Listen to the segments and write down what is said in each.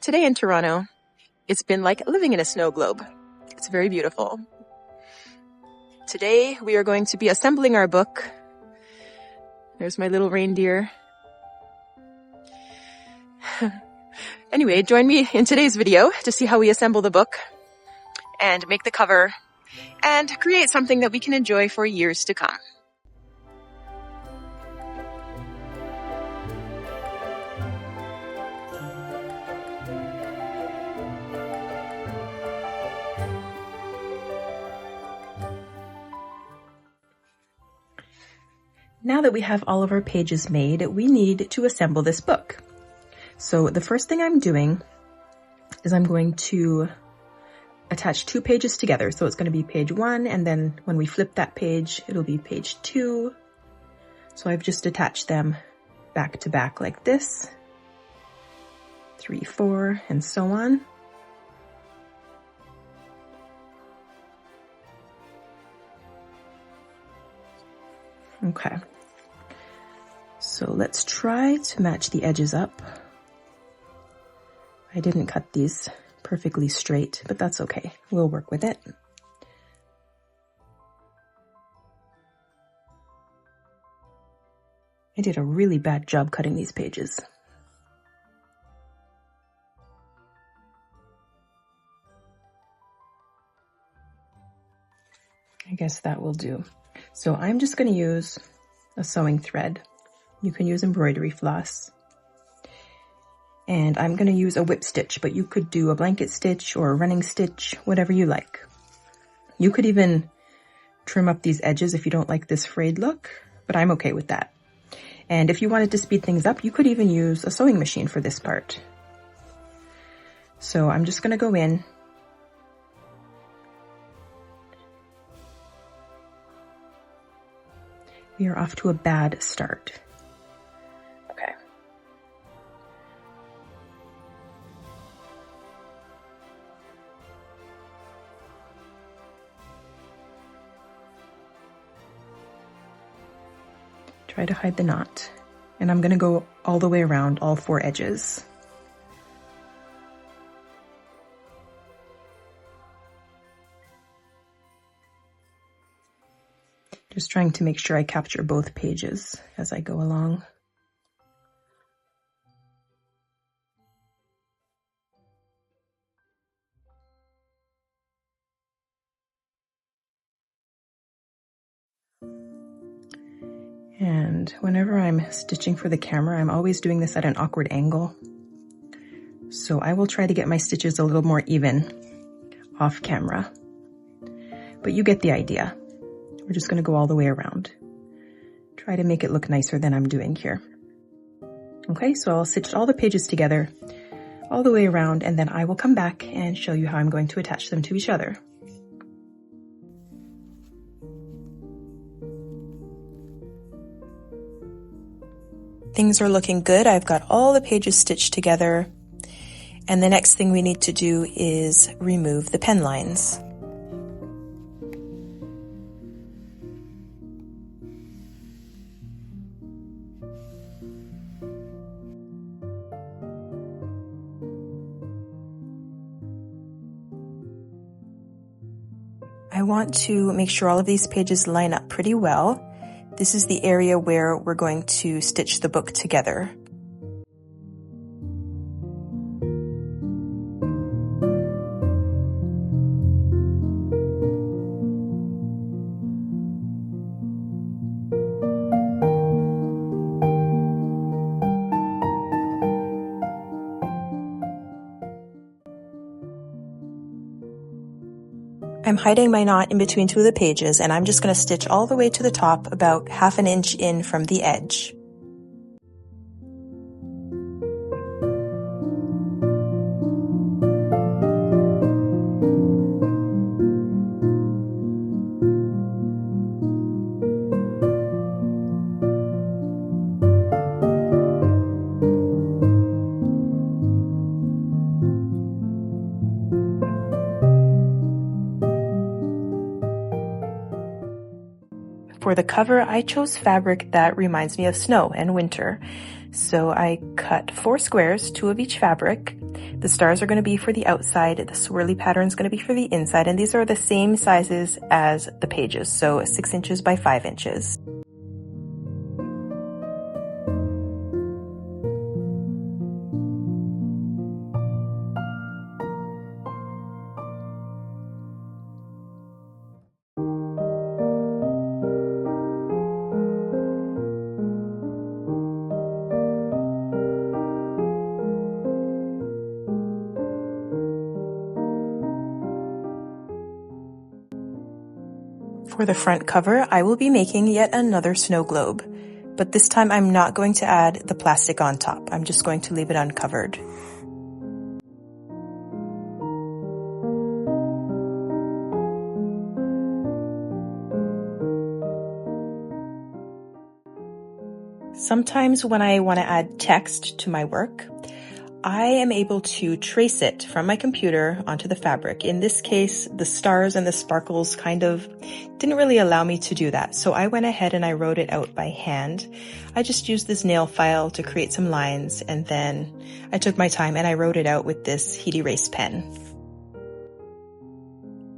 today in Toronto, it's been like living in a snow globe. It's very beautiful. Today we are going to be assembling our book. There's my little reindeer. Anyway, join me in today's video to see how we assemble the book and make the cover and create something that we can enjoy for years to come. Now that we have all of our pages made, we need to assemble this book. So the first thing I'm doing is I'm going to attach two pages together. So it's going to be page 1, and then when we flip that page, it'll be page 2. So I've just attached them back to back like this, 3, 4, and so on. Okay, so let's try to match the edges up. I didn't cut these perfectly straight, but that's okay. We'll work with it. I did a really bad job cutting these pages. I guess that will do. So I'm just going to use a sewing thread. You can use embroidery floss. And I'm going to use a whip stitch, but you could do a blanket stitch or a running stitch, whatever you like. You could even trim up these edges if you don't like this frayed look, but I'm okay with that. And if you wanted to speed things up, you could even use a sewing machine for this part. So I'm just going to go in. We are off to a bad start. Okay. Try to hide the knot. And I'm going to go all the way around all 4 edges. Just trying to make sure I capture both pages as I go along. And whenever I'm stitching for the camera, I'm always doing this at an awkward angle. So I will try to get my stitches a little more even off camera. But you get the idea. We're just going to go all the way around. Try to make it look nicer than I'm doing here. Okay, so I'll stitch all the pages together all the way around, and then I will come back and show you how I'm going to attach them to each other. Things are looking good. I've got all the pages stitched together. And the next thing we need to do is remove the pen lines. I want to make sure all of these pages line up pretty well. This is the area where we're going to stitch the book together. I'm hiding my knot in between 2 of the pages, and I'm just going to stitch all the way to the top, about 1/2 inch in from the edge. For the cover, I chose fabric that reminds me of snow and winter. So I cut 4 squares, 2 of each fabric. The stars are going to be for the outside, the swirly pattern is going to be for the inside, and these are the same sizes as the pages, so 6 inches by 5 inches. For the front cover, I will be making yet another snow globe, but this time I'm not going to add the plastic on top. I'm just going to leave it uncovered. Sometimes when I want to add text to my work, I am able to trace it from my computer onto the fabric. In this case, the stars and the sparkles kind of didn't really allow me to do that. So I went ahead and I wrote it out by hand. I just used this nail file to create some lines, and then I took my time and I wrote it out with this heat erase pen.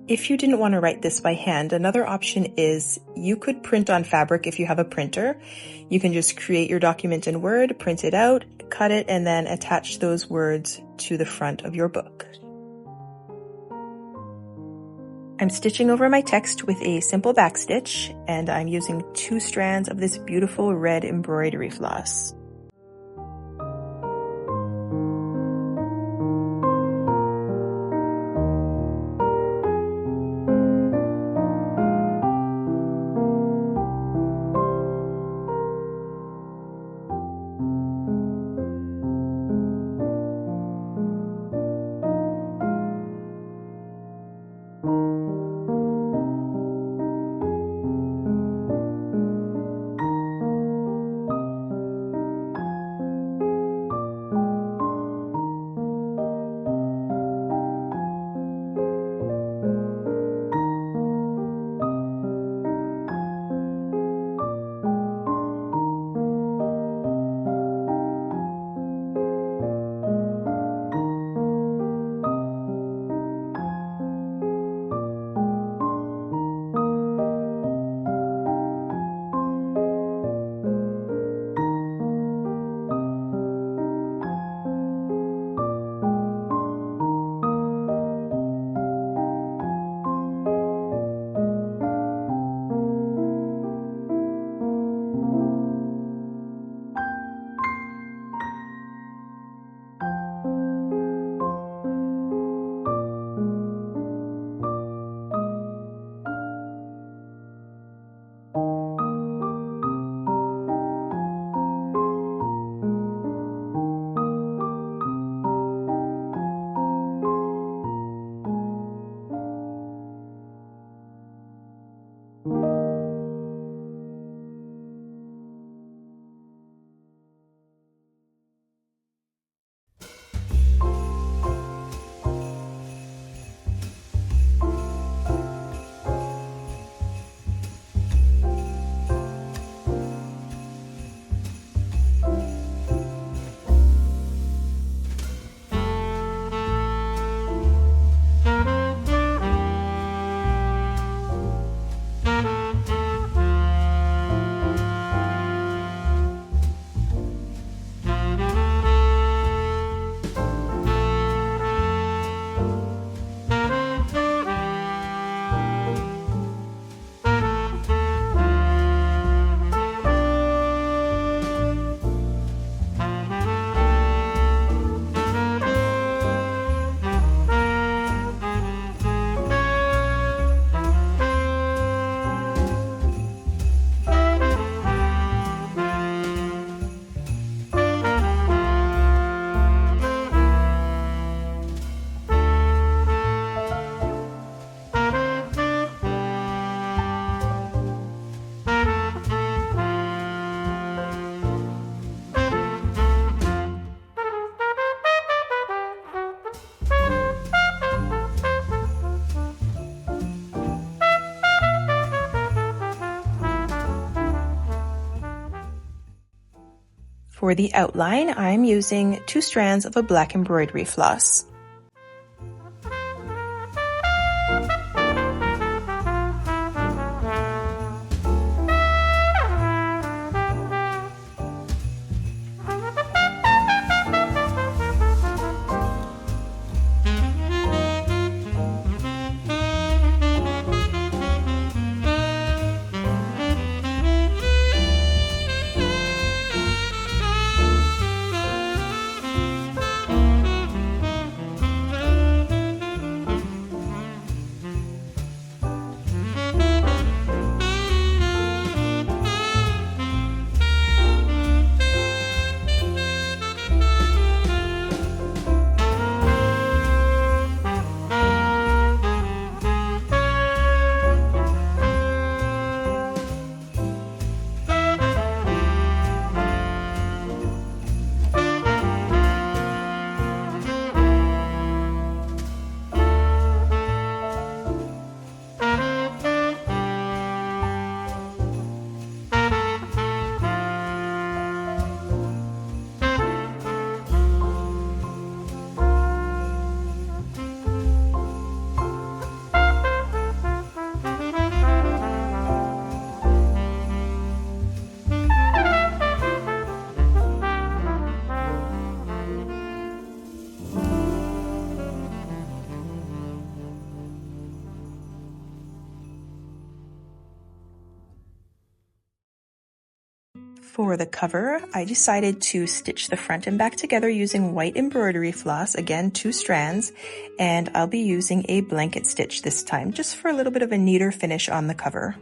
If you didn't want to write this by hand, another option is you could print on fabric if you have a printer. You can just create your document in Word, print it out, cut it, and then attach those words to the front of your book. I'm stitching over my text with a simple backstitch, and I'm using 2 strands of this beautiful red embroidery floss. For the outline, I'm using 2 strands of a black embroidery floss. For the cover, I decided to stitch the front and back together using white embroidery floss, again 2 strands, and I'll be using a blanket stitch this time, just for a little bit of a neater finish on the cover.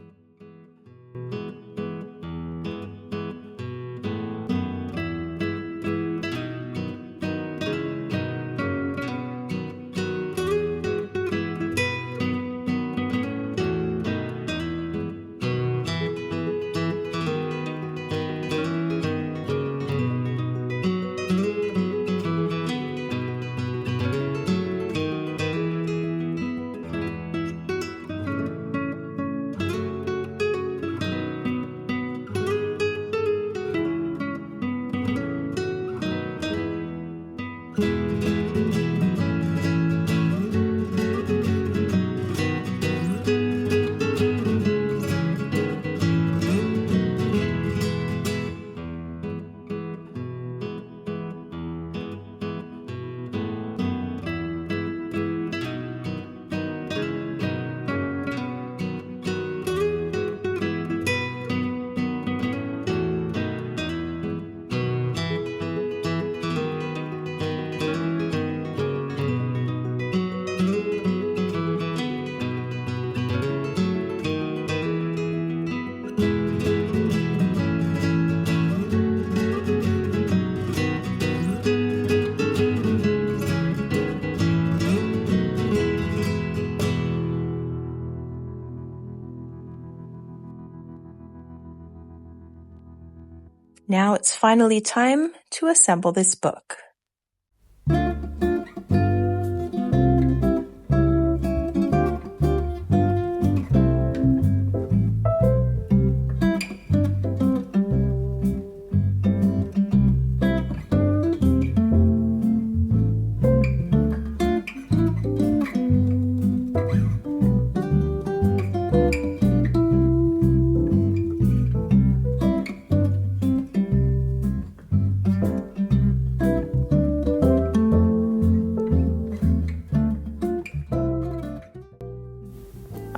Now it's finally time to assemble this book.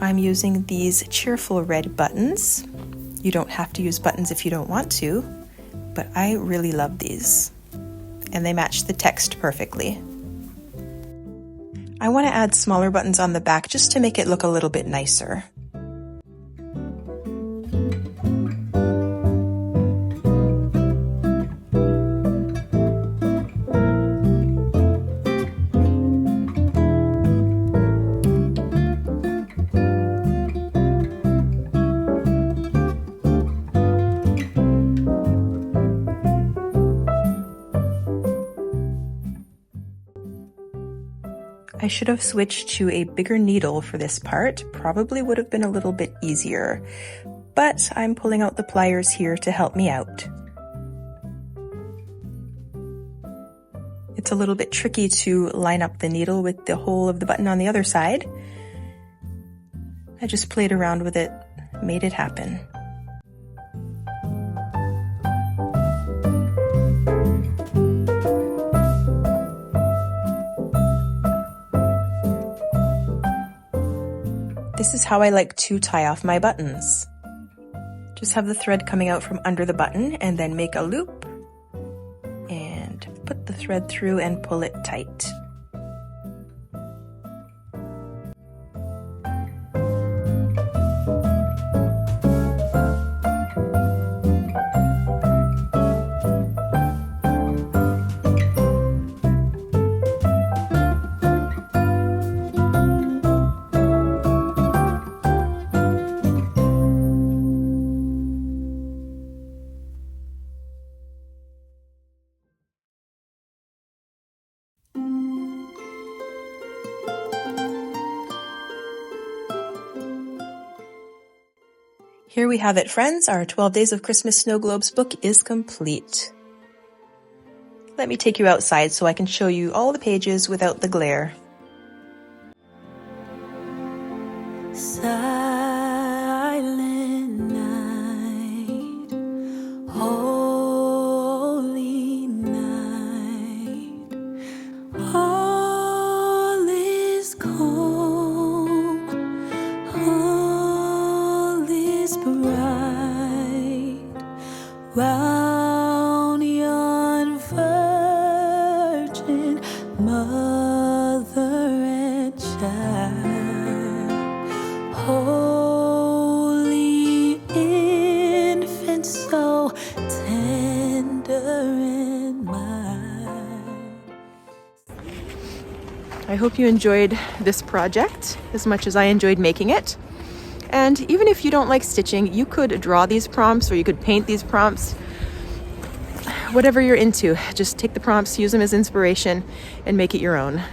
I'm using these cheerful red buttons. You don't have to use buttons if you don't want to, but I really love these. And they match the text perfectly. I want to add smaller buttons on the back just to make it look a little bit nicer. I should have switched to a bigger needle for this part, probably would have been a little bit easier, but I'm pulling out the pliers here to help me out. it's a little bit tricky to line up the needle with the hole of the button on the other side, I just played around with it, made it happen. This is how I like to tie off my buttons. Just have the thread coming out from under the button and then make a loop and put the thread through and pull it tight. Here we have it, friends. Our 12 Days of Christmas Snow Globes book is complete. Let me take you outside so I can show you all the pages without the glare. Silent night, holy night, all is calm, all is bright, round yon virgin mother and child, holy infant, so tender and mild. I hope you enjoyed this project as much as I enjoyed making it. And even if you don't like stitching, you could draw these prompts or you could paint these prompts. Whatever you're into, just take the prompts, use them as inspiration, and make it your own.